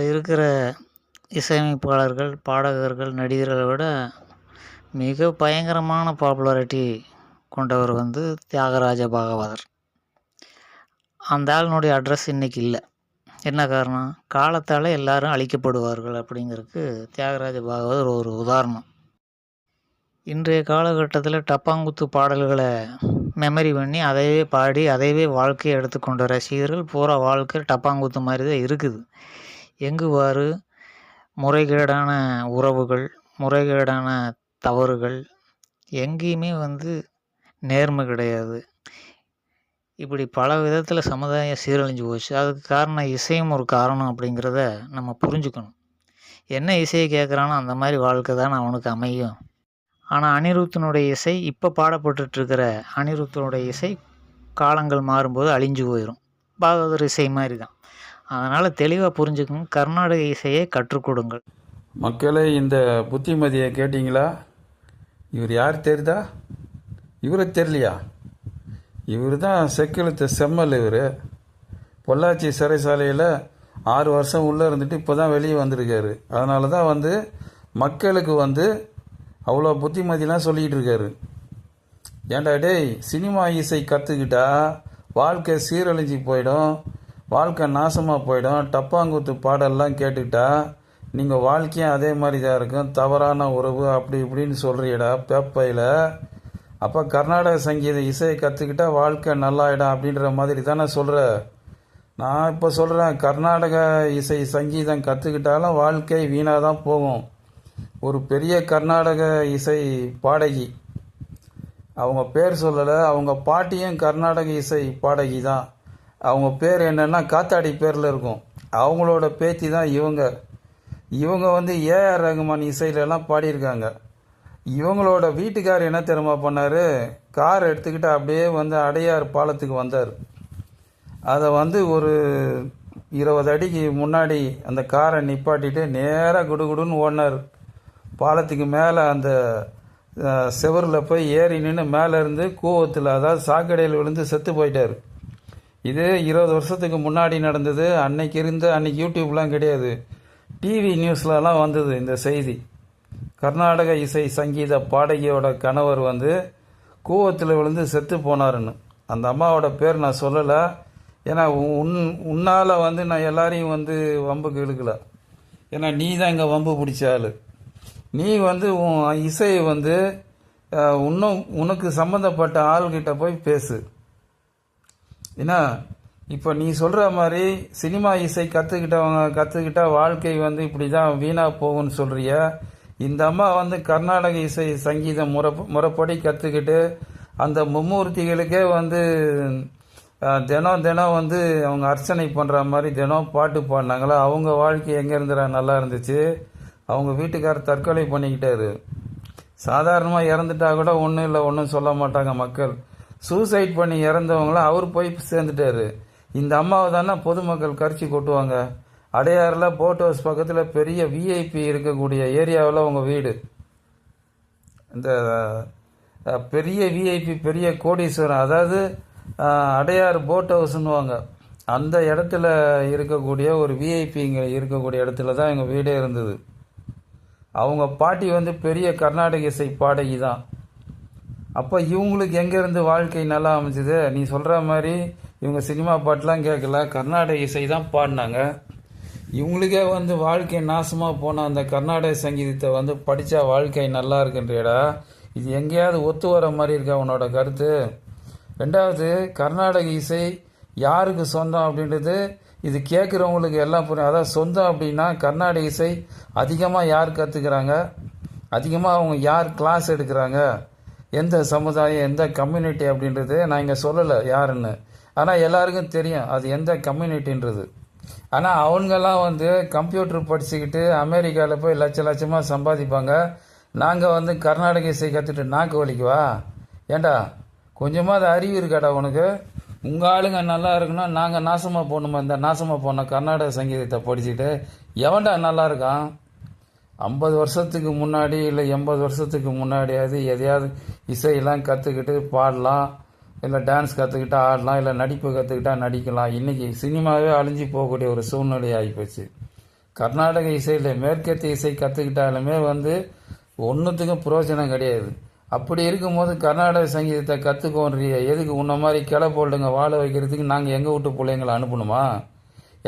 இருக்கிற இசையமைப்பாளர்கள், பாடகர்கள், நடிகர்களை விட மிக பயங்கரமான பாப்புலாரிட்டி கொண்டவர் தியாகராஜ பாகவதர். அந்த ஆளினுடைய அட்ரஸ் இன்னைக்கு இல்ல. என்ன காரணம்? காலத்தால எல்லாரும் அழிக்கப்படுவார்கள் அப்படிங்கிறதுக்கு தியாகராஜ பாகவதர் ஒரு உதாரணம். இன்றைய காலகட்டத்தில டப்பாங்குத்து பாடல்கள மெமரி பண்ணி, அதையே பாடி, அதையவே வாழ்க்கையா எடுத்துக்கொண்ட ரசிகர்கள் பூரா வாழ்க்கை டப்பாங்குத்து மாரி தான் இருக்குது. எங்கு பாரு முறைகேடான உறவுகள், முறைகேடான தவறுகள், எங்கேயுமே நேர்மை கிடையாது. இப்படி பல விதத்தில சமுதாயம் சீரழிஞ்சு போச்சு. அதுக்கு காரணம் இசையும் ஒரு காரணம் அப்படிங்கிறத நம்ம புரிஞ்சுக்கணும். என்ன இசைய கேட்குறானோ அந்த மாரி வாழ்க்கை தானே அவனுக்கு அமையும். ஆனா அனிருத்தினுடைய இசை, இப்ப பாடப்பட்டுட்ருக்கிற அனிருத்தினுடைய இசை காலங்கள் மாறும்போது அழிஞ்சு போயிரும். பாகவதர் இசை மாரி தான். அதனால தெளிவா புரிஞ்சுக்கணும். கர்நாடக இசையை கற்றுக் கொடுங்கள். மக்களே, இந்த புத்திமதியை கேட்டிங்களா? இவர் யார் தெரியுதா? இவரை தெரியலையா? இவர் தான் செக்கிழுத்த செம்மல். இவர் பொள்ளாச்சி சிறைசாலையில் 6 வருஷம் உள்ளே இருந்துட்டு இப்போ தான் வெளியே வந்திருக்காரு. அதனால தான் மக்களுக்கு அவ்வளோ புத்திமதிலாம் சொல்லிக்கிட்டு இருக்காரு. ஏண்டா டேய், சினிமா இசை கற்றுக்கிட்டா வாழ்க்கை சீரழிஞ்சு போயிடும், வாழ்க்கை நாசமாக போயிடும். டப்பாங்குத்து பாடல்லாம் கேட்டுக்கிட்டா நீங்கள் வாழ்க்கையும் அதே மாதிரி தான் இருக்கும். தவறான உறவு அப்படி இப்படின்னு சொல்கிறியடா பேப்பையில். அப்போ கர்நாடக சங்கீத இசையை கற்றுக்கிட்டா வாழ்க்கை நல்லாயிடும் அப்படின்ற மாதிரி தானே சொல்கிற. நான் இப்போ சொல்கிறேன், கர்நாடக இசை சங்கீதம் கற்றுக்கிட்டாலும் வாழ்க்கை வீணாக தான் போகும். ஒரு பெரிய கர்நாடக இசை பாடகி, அவங்க பேர் சொல்லலை, அவங்க பாட்டியும் கர்நாடக இசை பாடகி தான். அவங்க பேர் என்னென்னா காத்தாடி பேரில் இருக்கும். அவங்களோட பேத்தி தான் இவங்க. ஏஆர் ரகுமான் இசையிலலாம் பாடியிருக்காங்க. இவங்களோட வீட்டுக்கார் என்ன தெரியுமா பண்ணார்? கார் எடுத்துக்கிட்டு அப்படியே அடையார் பாலத்துக்கு வந்தார். அதை ஒரு 20 அடிக்கு முன்னாடி அந்த காரை நிப்பாட்டிட்டு நேராக குடுகுடுன்னு ஓடினார். பாலத்துக்கு மேலே அந்த செவரில் போய் ஏறி நின்று மேலே இருந்து கூவத்தில், அதாவது சாக்கடையில் விழுந்து செத்து போயிட்டார். இது 20 வருஷத்துக்கு முன்னாடி நடந்தது. அன்னைக்கு யூடியூப்லாம் கிடையாது, டிவி நியூஸ்லலாம் வந்தது இந்த செய்தி. கர்நாடக இசை சங்கீத பாடகியோட கணவர் கூவத்தில் விழுந்து செத்து போனாருன்னு. அந்த அம்மாவோட பேர் நான் சொல்லலை, ஏன்னா உன்னால் நான் எல்லாரையும் வம்புக்கு இழுக்கல. ஏன்னா நீ தான் இங்கே வம்பு பிடிச்ச ஆள். நீ உன் இசையை இன்னும் உனக்கு சம்மந்தப்பட்ட ஆள்கிட்ட போய் பேசு. ஏன்னா இப்போ நீ சொல்கிற மாதிரி சினிமா இசை கற்றுக்கிட்டா வாழ்க்கை இப்படி தான் வீணாக போகும்னு சொல்கிறிய. இந்த அம்மா கர்நாடக இசை சங்கீதம் முறைப்படி கற்றுக்கிட்டு அந்த மும்மூர்த்திகளுக்கே தினம் அவங்க அர்ச்சனை பண்ணுற மாதிரி தினம் பாட்டு பாடினாங்களா. அவங்க வாழ்க்கை எங்கே இருந்துடா நல்லா இருந்துச்சு. அவங்க வீட்டுக்காரர் தற்கொலை பண்ணிக்கிட்டாரு. சாதாரணமாக இறந்துட்டா கூட ஒன்றும் சொல்ல மாட்டாங்க மக்கள். சூசைட் பண்ணி இறந்தவங்களாம் அவர் போய் சேர்ந்துட்டாரு. இந்த அம்மாவை தானே பொதுமக்கள் கரிச்சி கொட்டுவாங்க. அடையாறில் போட் ஹவுஸ் பக்கத்தில் பெரிய விஐபி இருக்கக்கூடிய ஏரியாவில் உங்கள் வீடு. இந்த பெரிய விஐபி, பெரிய கோடீஸ்வரன், அதாவது அடையார் போட் ஹவுஸ்ன்னுவாங்க, அந்த இடத்துல இருக்கக்கூடிய ஒரு விஐபிங்க இருக்கக்கூடிய இடத்துல தான் எங்கள் வீடே இருந்தது. அவங்க பாட்டி பெரிய கர்நாடக இசை பாடகி தான். அப்போ இவங்களுக்கு எங்கேருந்து வாழ்க்கை நல்லா அமைஞ்சுது? நீ சொல்கிற மாதிரி இவங்க சினிமா பாட்டெலாம் கேட்கல, கர்நாடக இசை தான் பாடினாங்க. இவங்களுக்கே வாழ்க்கை நாசமாக போன அந்த கர்நாடக சங்கீதத்தை படித்தா வாழ்க்கை நல்லா இருக்குன்றியடா. இது எங்கேயாவது ஒத்து வர மாதிரி இருக்கா உன்னோட கருத்து? ரெண்டாவது, கர்நாடக இசை யாருக்கு சொந்தம் அப்படின்றது இது கேட்குறவங்களுக்கு எல்லாம் புரியும். அதாவது சொந்தம் அப்படின்னா கர்நாடக இசை அதிகமாக யார் கற்றுக்கிறாங்க, அதிகமாக அவங்க யார் கிளாஸ் எடுக்கிறாங்க, எந்த சமுதாயம், எந்த கம்யூனிட்டி அப்படின்றது நான் இங்கே சொல்லலை யாருன்னு. ஆனால் எல்லாருக்கும் தெரியும் அது எந்த கம்யூனிட்டின்றது. ஆனால் அவங்கெல்லாம் கம்ப்யூட்டர் படிச்சுக்கிட்டு அமெரிக்காவில் போய் லட்சமாக சம்பாதிப்பாங்க. நாங்கள் கர்நாடக இசை கற்றுட்டு நாக்கு வலிக்குவா? ஏண்டா கொஞ்சமாக அது அறிவு இருக்காடா உனக்கு? உங்கள் ஆளுங்க நல்லா இருக்குன்னா நாங்கள் நாசமாக போகணுமா? இந்த நாசமாக போன கர்நாடக சங்கீதத்தை படிச்சுட்டு எவன்டா நல்லா இருக்கான்? 50 வருஷத்துக்கு முன்னாடி இல்லை 80 வருஷத்துக்கு முன்னாடியாவது எதையாவது இசையெல்லாம் கற்றுக்கிட்டு பாடலாம், இல்லை டான்ஸ் கற்றுக்கிட்டா ஆடலாம், இல்லை நடிப்பு கற்றுக்கிட்டா நடிக்கலாம். இன்றைக்கி சினிமாவே அழிஞ்சு போகக்கூடிய ஒரு சூழ்நிலை ஆகிப்போச்சு. கர்நாடக இசையில் மேற்கத்திய இசை கற்றுக்கிட்டாலுமே வந்து ஒன்றுத்துக்கும் பிரயோஜனம் கிடையாது. அப்படி இருக்கும்போது கர்நாடக சங்கீதத்தை கற்றுக்கோன்றிய எதுக்கு உன்ன மாதிரி கிளை போல்டுங்க வாழ வைக்கிறதுக்கு நாங்கள் எங்கள் வீட்டு பிள்ளைங்களை அனுப்பணுமா?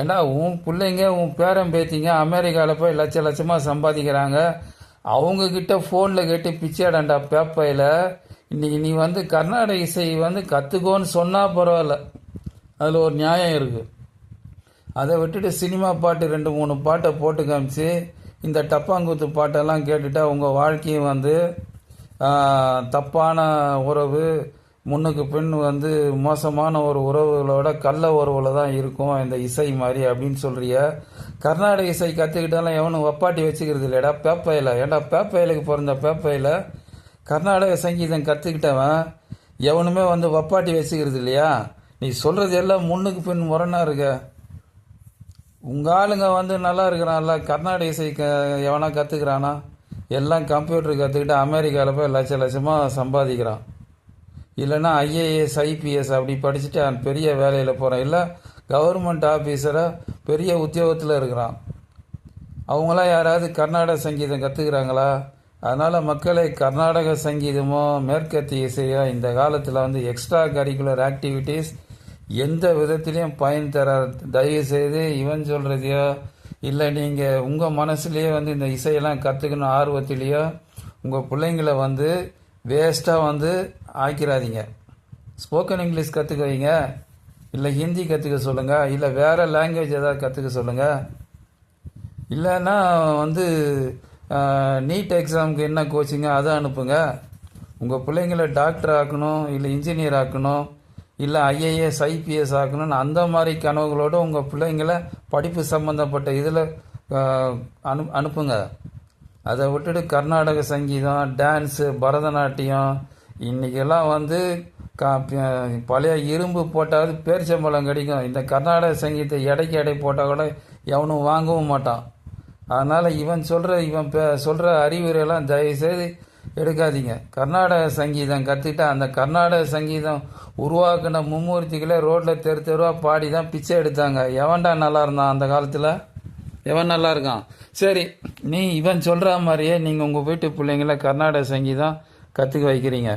ஏண்டா உன் பிள்ளைங்க உன் பேரன் பேத்திங்க அமெரிக்காவில் போய் லட்சமாக சம்பாதிக்கிறாங்க. அவங்கக்கிட்ட ஃபோனில் கேட்டு பிச்சைடாண்டா பேப்பையில். இன்றைக்கி நீ வந்து கர்நாடக இசை வந்து கற்றுக்கோன்னு சொன்னால் பரவாயில்ல, அதில் ஒரு நியாயம் இருக்குது. அதை விட்டுட்டு சினிமா பாட்டு 2-3 பாட்டை போட்டு காமிச்சு இந்த டப்பாங்குத்து பாட்டெல்லாம் கேட்டுட்டா உங்கள் வாழ்க்கையும் வந்து தப்பான உறவு, முன்னுக்கு பின் வந்து மோசமான ஒரு உறவுகளோட கள்ள உறவுல தான் இருக்கும் இந்த இசை மாதிரி அப்படின்னு சொல்கிறிய. கர்நாடக இசை கற்றுக்கிட்டாலும் எவனும் வப்பாட்டி வச்சுக்கிறது இல்லைடா பேப்பையில். ஏடா பேப்பையிலுக்கு பிறந்த பேப்பையில் கர்நாடக சங்கீதம் கற்றுக்கிட்டவன் எவனுமே வந்து வப்பாட்டி வச்சுக்கிறது இல்லையா? நீ சொல்கிறது எல்லாம் முன்னுக்கு பின் முரணா இருக்க. உங்கள் ஆளுங்க வந்து நல்லா இருக்கிறான்ல, கர்நாடக இசை எவனா கற்றுக்கிறானா? எல்லாம் கம்ப்யூட்டர் கற்றுக்கிட்டு அமெரிக்காவில் போய் லட்சமாக சம்பாதிக்கிறான். இல்லைன்னா ஐஏஎஸ் ஐபிஎஸ் அப்படி படிச்சுட்டு அவன் பெரிய வேலையில் போகிறான். இல்லை கவர்மெண்ட் ஆஃபீஸராக பெரிய உத்தியோகத்தில் இருக்கிறான். அவங்களாம் யாராவது கர்நாடக சங்கீதம் கற்றுக்கிறாங்களா? அதனால் மக்களை கர்நாடக சங்கீதமோ மேற்கத்திய இசையோ இந்த காலத்தில் வந்து எக்ஸ்ட்ரா கரிக்குலர் ஆக்டிவிட்டீஸ் எந்த விதத்திலையும் பயன் தர. தயவு செய்து இவன் சொல்கிறதையோ இல்லை நீங்கள் உங்கள் மனசுலேயே வந்து இந்த இசையெல்லாம் கற்றுக்கணும் ஆர்வத்திலேயோ உங்கள் பிள்ளைங்களை வந்து வேஸ்ட்டாக வந்து ஆக்கிடாதீங்க. ஸ்போக்கன் இங்கிலீஷ் கற்றுக்க வைங்க, இல்லை ஹிந்தி கற்றுக்க சொல்லுங்கள், இல்லை வேறு லாங்குவேஜ் ஏதாவது கற்றுக்க சொல்லுங்கள். இல்லைன்னா வந்து நீட் எக்ஸாமுக்கு என்ன கோச்சிங்க அதை அனுப்புங்க. உங்கள் பிள்ளைங்களை டாக்டர் ஆக்கணும், இல்லை இன்ஜினியர் ஆக்கணும், இல்லை ஐஏஎஸ் ஐபிஎஸ் ஆக்கணும்னு அந்த மாதிரி கனவுகளோடு உங்கள் பிள்ளைங்களை படிப்பு சம்மந்தப்பட்ட இதில் அனுப்புங்க. அதை விட்டுட்டு கர்நாடக சங்கீதம், டான்ஸு, பரதநாட்டியம் இன்றைக்கெல்லாம் வந்து பழைய இரும்பு போட்டாவது பேரிச்சம்பழம் கிடைக்கும். இந்த கர்நாடக சங்கீதத்தை எடைக்கு எடை போட்டால் கூட எவனும் வாங்கவும் மாட்டான். அதனால் இவன் சொல்கிற அறிவுரையெல்லாம் தயவுசெய்து எடுக்காதீங்க. கர்நாடக சங்கீதம் கற்றுக்கிட்டு அந்த கர்நாடக சங்கீதம் உருவாக்கின மும்மூர்த்திகளே ரோட்டில் தெருவாக பாடி தான் பிச்சை எடுத்தாங்க. எவன்டா நல்லா இருந்தான் அந்த காலத்தில்? எவன் நல்லா இருக்கான்? சரி, நீ இவன் சொல்கிற மாதிரியே நீங்கள் உங்கள் வீட்டு பிள்ளைங்கள கர்நாடக சங்கீதம் கற்றுக்க வைக்கிறீங்க.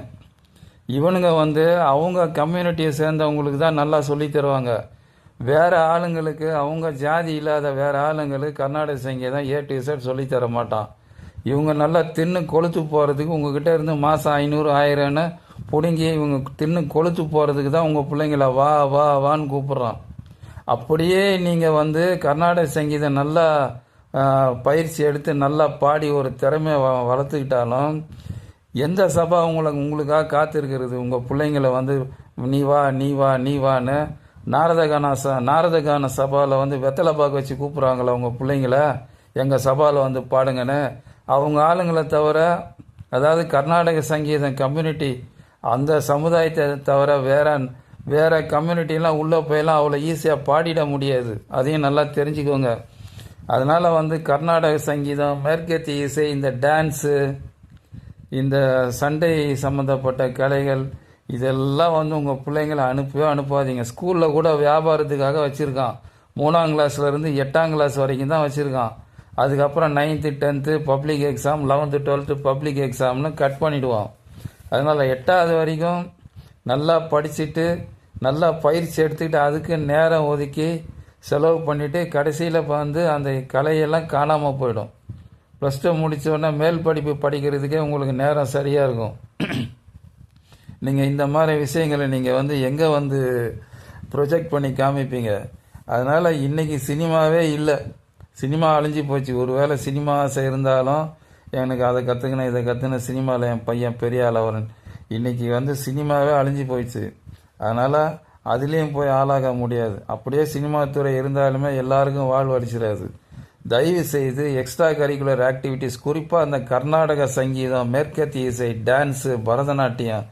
இவனுங்க வந்து அவங்க கம்யூனிட்டியை சேர்ந்தவங்களுக்கு தான் நல்லா சொல்லி தருவாங்க. வேறு ஆளுங்களுக்கு, அவங்க ஜாதி இல்லாத வேறு ஆளுங்களுக்கு கர்நாடக சங்கீதம் A to Z சொல்லித்தர மாட்டான். இவங்க நல்லா தின்னு கொளுத்து போகிறதுக்கு உங்ககிட்ட இருந்து மாதம் 500-1000ன்னு பிடுங்கி இவங்க தின்னு கொளுத்து போகிறதுக்கு தான் உங்கள் பிள்ளைங்கள வா வா வான்னு கூப்பிட்றான். அப்படியே நீங்கள் வந்து கர்நாடக சங்கீதம் நல்லா பயிற்சி எடுத்து நல்லா பாடி ஒரு திறமையை வளர்த்துக்கிட்டாலும் எந்த சபா உங்களுக்காக காத்திருக்கிறது? உங்கள் பிள்ளைங்களை வந்து நீ வா நீ வா நீ வான்னு நாரதகான சபாவில் வந்து வெத்தலை பாக்கு வச்சு கூப்பிட்றாங்களா உங்கள் பிள்ளைங்கள எங்கள் சபாவில் வந்து பாடுங்கன்னு? அவங்க ஆளுங்களை தவிர, அதாவது கர்நாடக சங்கீதம் கம்யூனிட்டி அந்த சமுதாயத்தை தவிர வேறு கம்யூனிட்டிலாம் உள்ளே போயெல்லாம் அவ்வளோ ஈஸியாக பாடிட முடியாது. அதையும் நல்லா தெரிஞ்சுக்கோங்க. அதனால் வந்து கர்நாடக சங்கீதம், மேற்கத்திய இசை, இந்த டான்ஸு, இந்த சண்டை சம்மந்தப்பட்ட கலைகள் இதெல்லாம் வந்து உங்கள் பிள்ளைங்களை அனுப்பாதீங்க. ஸ்கூலில் கூட வியாபாரத்துக்காக வச்சுருக்கான். 3ஆம் கிளாஸ்லேருந்து 8ஆம் கிளாஸ் வரைக்கும் தான் வச்சுருக்கான். அதுக்கப்புறம் 9th 10th public exam, 11th 12th public எக்ஸாம்னு கட் பண்ணிவிடுவான். அதனால் 8வது வரைக்கும் நல்லா படிச்சுட்டு நல்லா பயிற்சி எடுத்துக்கிட்டு அதுக்கு நேரம் ஒதுக்கி செலவு பண்ணிவிட்டு கடைசியில் வந்து அந்த கலையெல்லாம் காணாமல் போயிடும். +2 முடித்தோடனே மேல் படிப்பு படிக்கிறதுக்கே உங்களுக்கு நேரம் சரியாக இருக்கும். நீங்கள் இந்த மாதிரி விஷயங்களை நீங்கள் வந்து எங்கே வந்து ப்ரொஜெக்ட் பண்ணி காமிப்பீங்க? அதனால் இன்றைக்கி சினிமாவே இல்லை, சினிமா அழிஞ்சு போச்சு. ஒருவேளை சினிமா இருந்தாலும் எனக்கு அதை கற்றுக்கினேன் இதை கற்றுன சினிமாவில் என் பையன் பெரிய ஆளவரன். இன்றைக்கி வந்து சினிமாவே அழிஞ்சு போயிடுச்சு. அதனால் அதுலேயும் போய் ஆளாக முடியாது. அப்படியே சினிமா துறை இருந்தாலுமே எல்லாருக்கும் வாழ்வு அடிச்சிடாது. தயவு செய்து எக்ஸ்ட்ரா கரிக்குலர் ஆக்டிவிட்டீஸ், குறிப்பாக அந்த கர்நாடக சங்கீதம், மேற்கத்திய இசை, டான்ஸு, பரதநாட்டியம்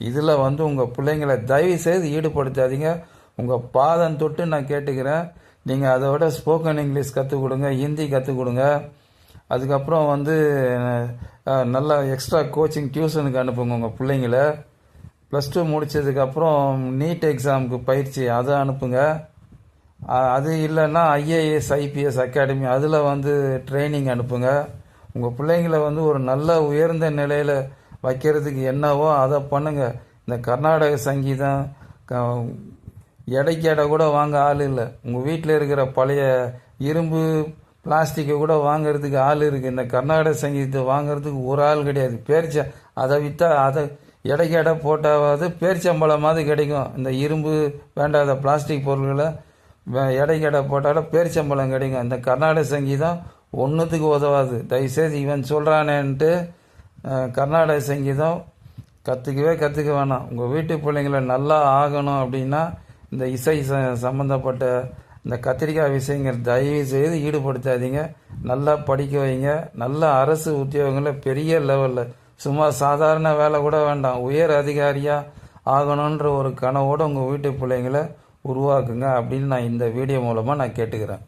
இதில் வந்து உங்கள் பிள்ளைங்களை தயவு செய்து ஈடுபடுத்தாதீங்க. உங்கள் பாதம் தொட்டு நான் கேட்டுக்கிறேன். நீங்கள் அதை விட ஸ்போக்கன் இங்கிலீஷ் கற்றுக் கொடுங்க, ஹிந்தி கற்றுக் கொடுங்க. அதுக்கப்புறம் வந்து நல்லா எக்ஸ்ட்ரா கோச்சிங் டியூஷனுக்கு அனுப்புங்க உங்கள் பிள்ளைங்கள. +2 முடித்ததுக்கப்புறம் நீட் எக்ஸாமுக்கு பயிற்சி அதை அனுப்புங்க. அது இல்லைன்னா ஐஏஎஸ் ஐபிஎஸ் அகாடமி அதில் வந்து ட்ரைனிங் அனுப்புங்க. உங்கள் பிள்ளைங்களை வந்து ஒரு நல்ல உயர்ந்த நிலையில் வைக்கிறதுக்கு என்னவோ அதை பண்ணுங்க. இந்த கர்நாடக சங்கீதம் எடைக்கு எடை கூட வாங்க ஆள் இல்லை. உங்கள் வீட்டில் இருக்கிற பழைய இரும்பு பிளாஸ்டிக்கை கூட வாங்கிறதுக்கு ஆள் இருக்குது. இந்த கர்நாடக சங்கீதத்தை வாங்கிறதுக்கு ஒரு ஆள் கிடையாது. அதை விற்றா அதை எடைக்கு எடை போட்டாவது பேரிச்சம்பழமாவது கிடைக்கும். இந்த இரும்பு வேண்டாத பிளாஸ்டிக் பொருள்களை எடைக்கு எடை போட்டாலும் பேரிச்சம்பழம் கிடைக்கும். இந்த கர்நாடக சங்கீதம் ஒன்றுத்துக்கு உதவாது. தயவுசெய்து இவன் சொல்கிறானேன்ட்டு கர்நாடக சங்கீதம் கற்றுக்க வேணாம். உங்கள் வீட்டு பிள்ளைங்களை நல்லா ஆகணும் அப்படின்னா இந்த இசை சம்மந்தப்பட்ட இந்த கத்திரிக்காய் விஷயங்கள் தயவு செய்து ஈடுபடுத்தாதீங்க. நல்லா படிக்க வைங்க. நல்ல அரசு உத்தியோகங்களில் பெரிய லெவலில், சும்மா சாதாரண வேலை கூட வேண்டாம், உயர் அதிகாரியாக ஆகணுன்ற ஒரு கனவோடு உங்கள் வீட்டு பிள்ளைங்களை உருவாக்குங்க அப்படின்னு நான் இந்த வீடியோ மூலமாக நான் கேட்டுக்கிறேன்.